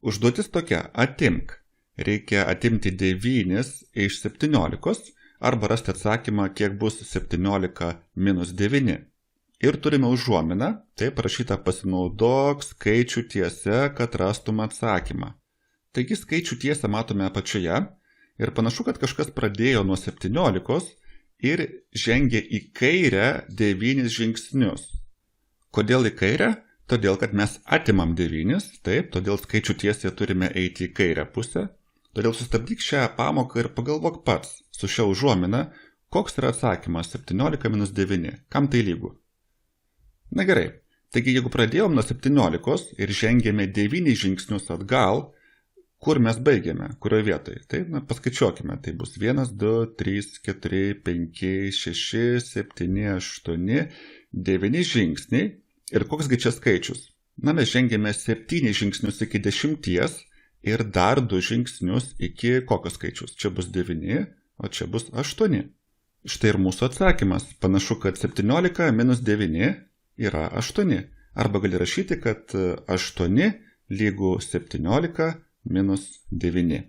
Užduotis tokia – atimk. Reikia atimti 9 iš 17 arba rasti atsakymą, kiek bus 17 minus 9. Ir turime užuominą, tai parašyta pasinaudok skaičių tiesa, kad rastume atsakymą. Taigi skaičių tiesą matome apačioje ir panašu, kad kažkas pradėjo nuo 17 ir žengė į kairę 9 žingsnius. Kodėl į kairę? Todėl, kad mes atimam 9, taip, todėl skaičių tiesėje turime eiti į kairę pusę. Todėl sustabdyk šią pamoką ir pagalvok pats su šia užuomina, koks yra atsakymas 17 minus 9, kam tai lygu. Na gerai, taigi jeigu pradėjom nuo 17 ir žengėme 9 žingsnius atgal, kur mes baigėme, kurioje vietoje? Tai paskaičiuokime, tai bus 1, 2, 3, 4, 5, 6, 7, 8, 9 žingsniai. Ir koksgi čia skaičius? Mes žengėme 7 žingsnius iki 10 ir dar 2 žingsnius iki kokios skaičius? Čia bus 9, o čia bus 8. Štai ir mūsų atsakymas. Panašu, kad 17 minus 9 yra 8. Arba gali rašyti, kad 8 lygu 17 minus 9.